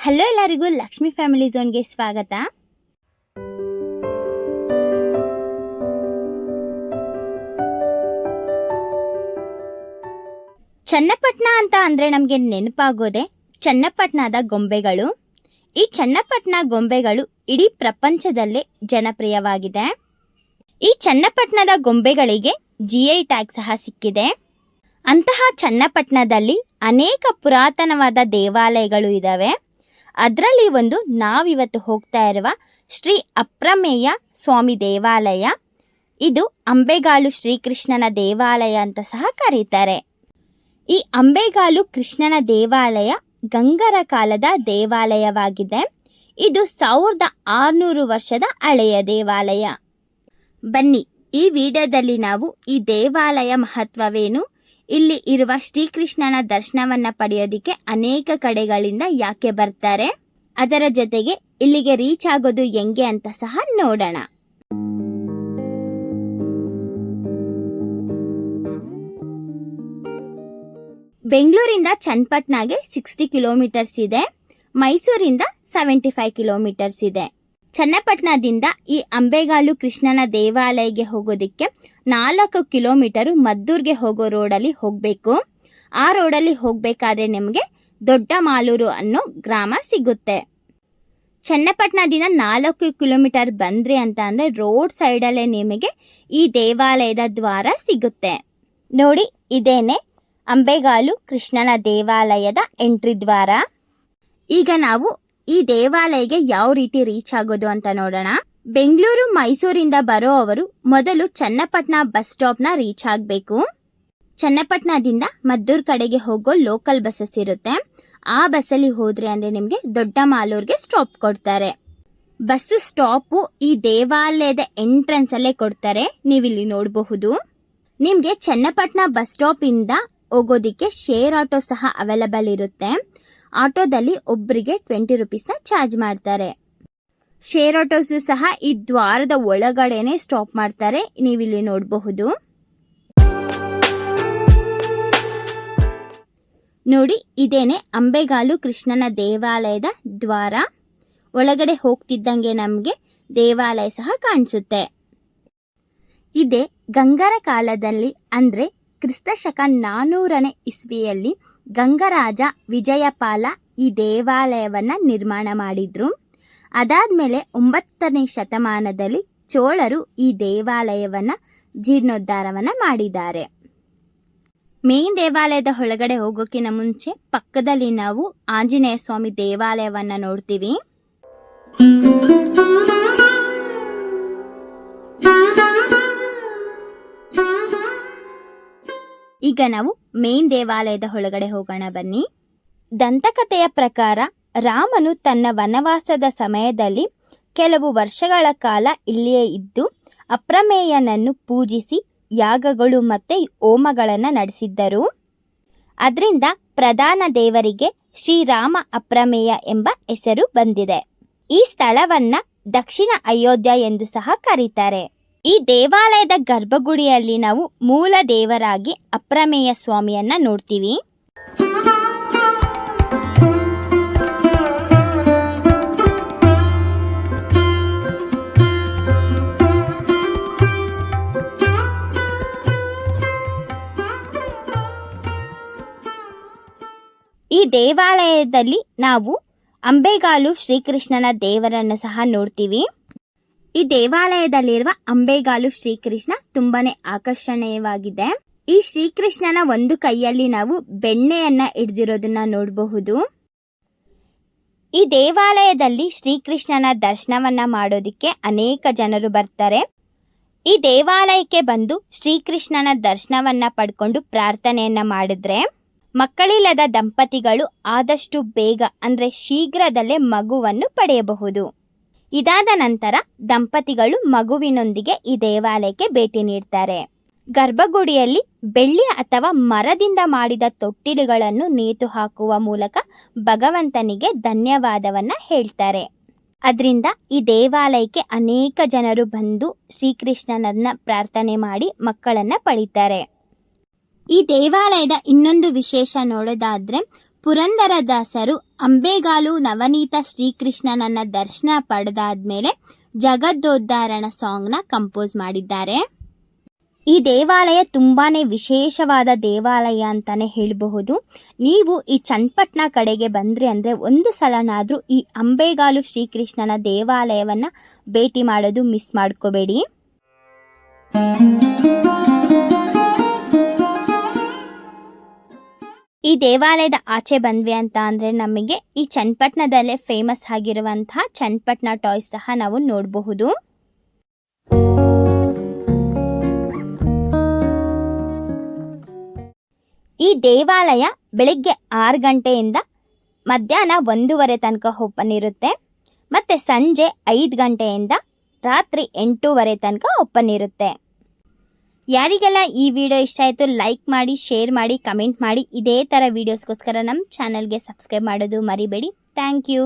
Hello ಎಲ್ಲರಿಗೂ Lakshmi family ಝೋನ್ಗೆ ಸ್ವಾಗತ. ಚನ್ನಪಟ್ಟಣ ಅಂತ ಅಂದರೆ ನಮಗೆ ನೆನಪಾಗೋದೆ ಚನ್ನಪಟ್ಟಣದ ಗೊಂಬೆಗಳು. ಈ ಚನ್ನಪಟ್ಟಣ ಗೊಂಬೆಗಳು ಇಡೀ ಪ್ರಪಂಚದಲ್ಲೇ ಜನಪ್ರಿಯವಾಗಿದೆ. ಈ ಚನ್ನಪಟ್ಟಣದ ಗೊಂಬೆಗಳಿಗೆ GI ಟ್ಯಾಗ್ ಸಹ ಸಿಕ್ಕಿದೆ. ಅಂತಹ ಚನ್ನಪಟ್ಟಣದಲ್ಲಿ ಅನೇಕ ಪುರಾತನವಾದ ದೇವಾಲಯಗಳು ಇದ್ದಾವೆ. ಅದರಲ್ಲಿ ಒಂದು ನಾವಿವತ್ತು ಹೋಗ್ತಾ ಇರುವ ಶ್ರೀ ಅಪ್ರಮೇಯ ಸ್ವಾಮಿ ದೇವಾಲಯ. ಇದು ಅಂಬೆಗಾಲು ಶ್ರೀಕೃಷ್ಣನ ದೇವಾಲಯ ಅಂತ ಸಹ ಕರೀತಾರೆ. ಈ ಅಂಬೆಗಾಲು ಕೃಷ್ಣನ ದೇವಾಲಯ ಗಂಗರ ಕಾಲದ ದೇವಾಲಯವಾಗಿದೆ. ಇದು 1600 ವರ್ಷದ ಹಳೆಯ ದೇವಾಲಯ. ಬನ್ನಿ, ಈ ವಿಡಿಯೋದಲ್ಲಿ ನಾವು ಈ ದೇವಾಲಯ ಮಹತ್ವವೇನು, ಇಲ್ಲಿ ಇರುವ ಶ್ರೀಕೃಷ್ಣನ ದರ್ಶನವನ್ನ ಪಡೆಯೋದಿಕ್ಕೆ ಅನೇಕ ಕಡೆಗಳಿಂದ ಯಾಕೆ ಬರ್ತಾರೆ, ಅದರ ಜೊತೆಗೆ ಇಲ್ಲಿಗೆ ರೀಚ್ ಆಗೋದು ಹೆಂಗೆ ಅಂತ ಸಹ ನೋಡೋಣ. ಬೆಂಗಳೂರಿಂದ ಚನ್ನಪಟ್ಟಣಗೆ 60 ಕಿಲೋಮೀಟರ್ಸ್ ಇದೆ. ಮೈಸೂರಿಂದ 75 ಕಿಲೋಮೀಟರ್ಸ್ ಇದೆ. ಚನ್ನಪಟ್ಟಣದಿಂದ ಈ ಅಂಬೆಗಾಲು ಕೃಷ್ಣನ ದೇವಾಲಯಕ್ಕೆ ಹೋಗೋದಿಕ್ಕೆ 4 ಕಿಲೋಮೀಟರು ಮದ್ದೂರ್ಗೆ ಹೋಗೋ ರೋಡಲ್ಲಿ ಹೋಗಬೇಕು. ಆ ರೋಡಲ್ಲಿ ಹೋಗಬೇಕಾದ್ರೆ ನಿಮಗೆ ದೊಡ್ಡ ಮಾಲೂರು ಅನ್ನೋ ಗ್ರಾಮ ಸಿಗುತ್ತೆ. ಚನ್ನಪಟ್ಟಣದಿಂದ 4 ಕಿಲೋಮೀಟರ್ ಬಂದ್ರಿ ಅಂತ ಅಂದರೆ ರೋಡ್ ಸೈಡಲ್ಲೇ ನಿಮಗೆ ಈ ದೇವಾಲಯದ ದ್ವಾರ ಸಿಗುತ್ತೆ. ನೋಡಿ, ಇದೇನೆ ಅಂಬೆಗಾಲು ಕೃಷ್ಣನ ದೇವಾಲಯದ ಎಂಟ್ರಿ ದ್ವಾರ. ಈಗ ನಾವು ಈ ದೇವಾಲಯಕ್ಕೆ ಯಾವ ರೀತಿ ರೀಚ್ ಆಗೋದು ಅಂತ ನೋಡೋಣ. ಬೆಂಗಳೂರು ಮೈಸೂರಿಂದ ಬರೋ ಅವರು ಮೊದಲು ಚನ್ನಪಟ್ಟಣ ಬಸ್ ಸ್ಟಾಪ್ನ ರೀಚ್ ಆಗಬೇಕು. ಚನ್ನಪಟ್ಟಣದಿಂದ ಮದ್ದೂರು ಕಡೆಗೆ ಹೋಗೋ ಲೋಕಲ್ ಬಸ್ಸಸ್ ಇರುತ್ತೆ. ಆ ಬಸ್ಸಲ್ಲಿ ಹೋದ್ರೆ ಅಂದರೆ ನಿಮಗೆ ದೊಡ್ಡ ಮಾಲೂರ್ಗೆ ಸ್ಟಾಪ್ ಕೊಡ್ತಾರೆ. ಬಸ್ಸು ಸ್ಟಾಪು ಈ ದೇವಾಲಯದ ಎಂಟ್ರೆನ್ಸ್ ಅಲ್ಲೇ ಕೊಡ್ತಾರೆ. ನೀವಿಲ್ಲಿ ನೋಡಬಹುದು. ನಿಮಗೆ ಚನ್ನಪಟ್ಟಣ ಬಸ್ ಸ್ಟಾಪಿಂದ ಹೋಗೋದಿಕ್ಕೆ ಶೇರ್ ಆಟೋ ಸಹ ಅವೈಲಬಲ್ ಇರುತ್ತೆ. ಆಟೋದಲ್ಲಿ ಒಬ್ಬರಿಗೆ 20 ರೂಪೀಸ್ನ ಚಾರ್ಜ್ ಮಾಡ್ತಾರೆ. ಶೇರ್ ಆಟೋಸ್ ಸಹ ಈ ದ್ವಾರದ ಒಳಗಡೆನೆ ಸ್ಟಾಪ್ ಮಾಡ್ತಾರೆ. ನೀವಿಲ್ಲಿ ನೋಡಬಹುದು. ನೋಡಿ, ಇದೇನೆ ಅಂಬೆಗಾಲು ಕೃಷ್ಣನ ದೇವಾಲಯದ ದ್ವಾರ. ಒಳಗಡೆ ಹೋಗ್ತಿದ್ದಂಗೆ ನಮಗೆ ದೇವಾಲಯ ಸಹ ಕಾಣಿಸುತ್ತೆ. ಇದೇ ಗಂಗರ ಕಾಲದಲ್ಲಿ ಅಂದರೆ ಕ್ರಿಸ್ತಶಕ 400ನೇ ಇಸ್ವಿಯಲ್ಲಿ ಗಂಗರಾಜ ವಿಜಯಪಾಲ ಈ ದೇವಾಲಯವನ್ನು ನಿರ್ಮಾಣ ಮಾಡಿದ್ರು. ಅದಾದಮೇಲೆ 9ನೇ ಶತಮಾನದಲ್ಲಿ ಚೋಳರು ಈ ದೇವಾಲಯವನ್ನು ಜೀರ್ಣೋದ್ಧಾರವನ್ನು ಮಾಡಿದ್ದಾರೆ. ಮೇನ್ ದೇವಾಲಯದ ಒಳಗಡೆ ಹೋಗೋಕ್ಕಿಂತ ಮುಂಚೆ ಪಕ್ಕದಲ್ಲಿ ನಾವು ಆಂಜನೇಯ ಸ್ವಾಮಿ ದೇವಾಲಯವನ್ನು ನೋಡ್ತೀವಿ. ಈಗ ನಾವು ಮೇನ್ ದೇವಾಲಯದ ಒಳಗಡೆ ಹೋಗೋಣ ಬನ್ನಿ. ದಂತಕಥೆಯ ಪ್ರಕಾರ ರಾಮನು ತನ್ನ ವನವಾಸದ ಸಮಯದಲ್ಲಿ ಕೆಲವು ವರ್ಷಗಳ ಕಾಲ ಇಲ್ಲಿಯೇ ಇದ್ದು ಅಪ್ರಮೇಯನನ್ನು ಪೂಜಿಸಿ ಯಾಗಗಳು ಮತ್ತು ಹೋಮಗಳನ್ನು ನಡೆಸಿದ್ದರು. ಅದರಿಂದ ಪ್ರಧಾನ ದೇವರಿಗೆ ಶ್ರೀರಾಮ ಅಪ್ರಮೇಯ ಎಂಬ ಹೆಸರು ಬಂದಿದೆ. ಈ ಸ್ಥಳವನ್ನ ದಕ್ಷಿಣ ಅಯೋಧ್ಯ ಎಂದು ಸಹ ಕರೀತಾರೆ. ಈ ದೇವಾಲಯದ ಗರ್ಭಗುಡಿಯಲ್ಲಿ ನಾವು ಮೂಲ ದೇವರಾಗಿ ಅಪ್ರಮೇಯ ಸ್ವಾಮಿಯನ್ನ ನೋಡ್ತೀವಿ. ಈ ದೇವಾಲಯದಲ್ಲಿ ನಾವು ಅಂಬೆಗಾಲು ಶ್ರೀಕೃಷ್ಣನ ದೇವರನ್ನು ಸಹ ನೋಡ್ತೀವಿ. ಈ ದೇವಾಲಯದಲ್ಲಿರುವ ಅಂಬೆಗಾಲು ಶ್ರೀಕೃಷ್ಣ ತುಂಬಾನೇ ಆಕರ್ಷಣೀಯವಾಗಿದೆ. ಈ ಶ್ರೀಕೃಷ್ಣನ ಒಂದು ಕೈಯಲ್ಲಿ ನಾವು ಬೆಣ್ಣೆಯನ್ನ ಹಿಡಿದಿರೋದನ್ನ ನೋಡಬಹುದು. ಈ ದೇವಾಲಯದಲ್ಲಿ ಶ್ರೀಕೃಷ್ಣನ ದರ್ಶನವನ್ನ ಮಾಡೋದಿಕ್ಕೆ ಅನೇಕ ಜನರು ಬರ್ತಾರೆ. ಈ ದೇವಾಲಯಕ್ಕೆ ಬಂದು ಶ್ರೀಕೃಷ್ಣನ ದರ್ಶನವನ್ನ ಪಡ್ಕೊಂಡು ಪ್ರಾರ್ಥನೆಯನ್ನ ಮಾಡಿದ್ರೆ ಮಕ್ಕಳಿಲ್ಲದ ದಂಪತಿಗಳು ಆದಷ್ಟು ಬೇಗ ಅಂದರೆ ಶೀಘ್ರದಲ್ಲೇ ಮಗುವನ್ನು ಪಡೆಯಬಹುದು. ಇದಾದ ನಂತರ ದಂಪತಿಗಳು ಮಗುವಿನೊಂದಿಗೆ ಈ ದೇವಾಲಯಕ್ಕೆ ಭೇಟಿ ನೀಡ್ತಾರೆ. ಗರ್ಭಗುಡಿಯಲ್ಲಿ ಬೆಳ್ಳಿ ಅಥವಾ ಮರದಿಂದ ಮಾಡಿದ ತೊಟ್ಟಿಲುಗಳನ್ನು ನೇತು ಹಾಕುವ ಮೂಲಕ ಭಗವಂತನಿಗೆ ಧನ್ಯವಾದವನ್ನ ಹೇಳ್ತಾರೆ. ಅದರಿಂದ ಈ ದೇವಾಲಯಕ್ಕೆ ಅನೇಕ ಜನರು ಬಂದು ಶ್ರೀಕೃಷ್ಣನನ್ನ ಪ್ರಾರ್ಥನೆ ಮಾಡಿ ಮಕ್ಕಳನ್ನ ಪಡೀತಾರೆ. ಈ ದೇವಾಲಯದ ಇನ್ನೊಂದು ವಿಶೇಷ ನೋಡೋದಾದ್ರೆ ಪುರಂದರದಾಸರು ಅಂಬೆಗಾಲು ನವನೀತ ಶ್ರೀಕೃಷ್ಣನನ್ನ ದರ್ಶನ ಪಡೆದಾದ್ಮೇಲೆ ಜಗದ್ದೋದ್ಧಾರಣ ಸಾಂಗ್ನ ಕಂಪೋಸ್ ಮಾಡಿದ್ದಾರೆ. ಈ ದೇವಾಲಯ ತುಂಬಾನೇ ವಿಶೇಷವಾದ ದೇವಾಲಯ ಅಂತಾನೆ ಹೇಳಬಹುದು. ನೀವು ಈ ಚನ್ನಪಟ್ಟಣ ಕಡೆಗೆ ಬಂದ್ರಿ ಅಂದರೆ ಒಂದು ಸಲನಾದರೂ ಈ ಅಂಬೆಗಾಲು ಶ್ರೀಕೃಷ್ಣನ ದೇವಾಲಯವನ್ನು ಭೇಟಿ ಮಾಡೋದು ಮಿಸ್ ಮಾಡ್ಕೋಬೇಡಿ. ಈ ದೇವಾಲಯದ ಆಚೆ ಬಂದ್ವಿ ಅಂತ ಅಂದರೆ ನಮಗೆ ಈ ಚನ್ನಪಟ್ಟಣದಲ್ಲೇ ಫೇಮಸ್ ಆಗಿರುವಂತಹ ಚನ್ನಪಟ್ಟಣ ಟಾಯ್ಸ್ ಸಹ ನಾವು ನೋಡಬಹುದು. ಈ ದೇವಾಲಯ ಬೆಳಿಗ್ಗೆ 6 ಗಂಟೆಯಿಂದ ಮಧ್ಯಾಹ್ನ 1:30 ತನಕ ಓಪನ್ ಇರುತ್ತೆ ಮತ್ತು ಸಂಜೆ 5 ಗಂಟೆಯಿಂದ ರಾತ್ರಿ 8:30 ತನಕ ಓಪನ್ ಇರುತ್ತೆ. ಯಾರಿಗೆಲ್ಲ ಈ ವಿಡಿಯೋ ಇಷ್ಟ ಆಯಿತು ಲೈಕ್ ಮಾಡಿ, ಶೇರ್ ಮಾಡಿ, ಕಮೆಂಟ್ ಮಾಡಿ. ಇದೇ ಥರ ವೀಡಿಯೋಸ್ಗೋಸ್ಕರ ನಮ್ಮ ಚಾನಲ್ಗೆ ಸಬ್ಸ್ಕ್ರೈಬ್ ಮಾಡೋದು ಮರಿಬೇಡಿ. Thank you.